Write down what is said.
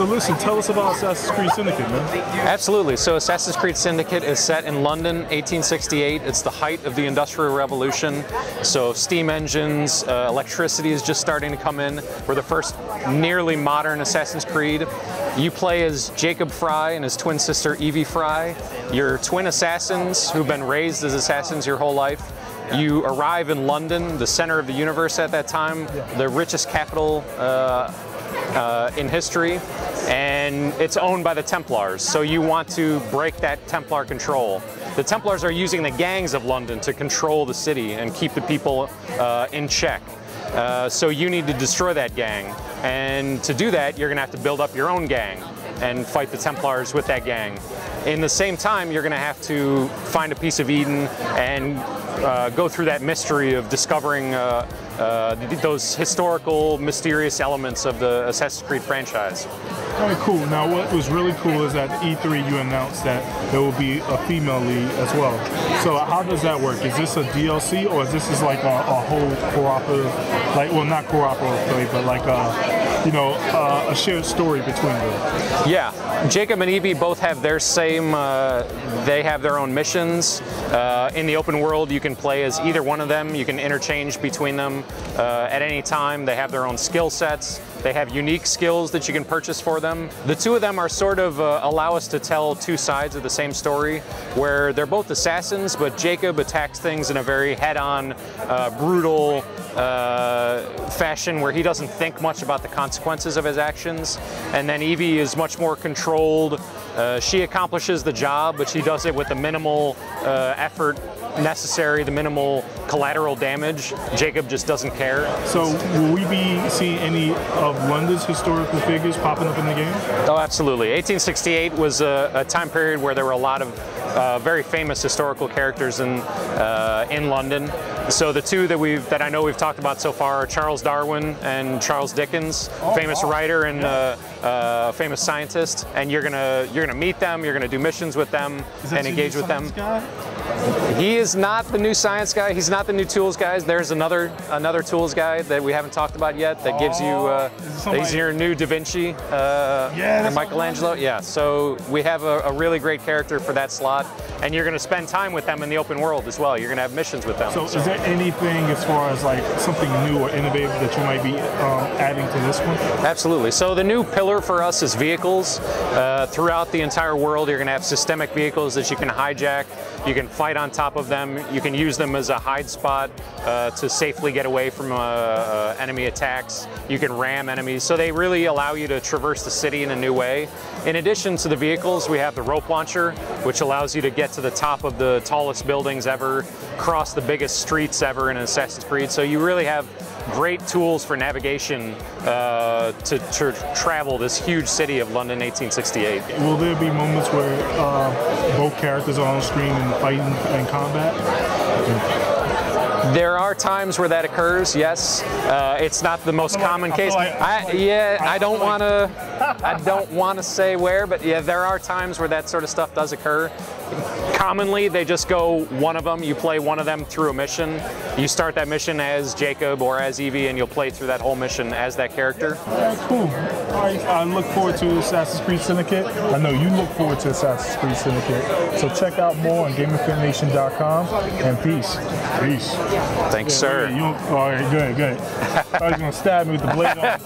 So listen, tell us about Assassin's Creed Syndicate, man. Absolutely. So Assassin's Creed Syndicate is set in London, 1868. It's the height of the Industrial Revolution. So steam engines, electricity is just starting to come in. We're the first nearly modern Assassin's Creed. You play as Jacob Fry and his twin sister Evie Fry. You're twin assassins who've been raised as assassins your whole life. You arrive in London, the center of the universe at that time, the richest capital in history, and it's owned by the Templars. So you want to break that Templar control. The Templars are using the gangs of London to control the city and keep the people in check. So you need to destroy that gang. And to do that, you're going to have to build up your own gang and fight the Templars with that gang. In the same time, you're going to have to find a piece of Eden and go through that mystery of discovering those historical, mysterious elements of the Assassin's Creed franchise. All right, cool. Now, what was really cool is that at E3 you announced that there will be a female lead as well. So how does that work? Is this a DLC or is this like a whole cooperative, like, well, not cooperative play, but like a shared story between them? Yeah, Jacob and Evie both have their same, they have their own missions. In the open world, you can play as either one of them. You can interchange between them at any time. They have their own skill sets. They have unique skills that you can purchase for them. The two of them are sort of allow us to tell two sides of the same story, where they're both assassins, but Jacob attacks things in a very head-on, brutal fashion where he doesn't think much about the consequences of his actions. And then Evie is much more controlled. She accomplishes the job, but she does it with the minimal effort necessary, the minimal collateral damage. Jacob just doesn't care. So will we be seeing any of London's historical figures popping up in the game? Oh, absolutely. 1868 was a time period where there were a lot of very famous historical characters in London. So the two that I know we've talked about so far are Charles Darwin and Charles Dickens, famous writer and famous scientist. And you're gonna meet them. You're gonna do missions with them and engage with them. He is not the new science guy. He's not the new tools guy. There's another tools guy that we haven't talked about yet that gives you he's your new Da Vinci and Michelangelo. Yeah, so we have a really great character for that slot, and you're going to spend time with them in the open world as well. You're going to have missions with them. So is there anything as far as like something new or innovative that you might be adding to this one? Absolutely. So the new pillar for us is vehicles. Throughout the entire world, you're going to have systemic vehicles that you can hijack. You can fight on top of them. You can use them as a hide spot to safely get away from enemy attacks. You can ram enemies. So they really allow you to traverse the city in a new way. In addition to the vehicles, we have the rope launcher, which allows you to get to the top of the tallest buildings ever, cross the biggest streets ever in Assassin's Creed. So you really have great tools for navigation to travel this huge city of London, 1868. Will there be moments where both characters are on screen and fighting and combat? There are times where that occurs, yes. It's not the most common case. I don't want to say where, but yeah, there are times where that sort of stuff does occur. Commonly, they just go one of them. You play one of them through a mission. You start that mission as Jacob or as Evie, and you'll play through that whole mission as that character. All right, cool. All right, I look forward to Assassin's Creed Syndicate. I know you look forward to Assassin's Creed Syndicate. So check out more on GamerFitnation.com, and peace. Peace. Thanks, sir. All right, good. I thought you were going to stab me with the blade on.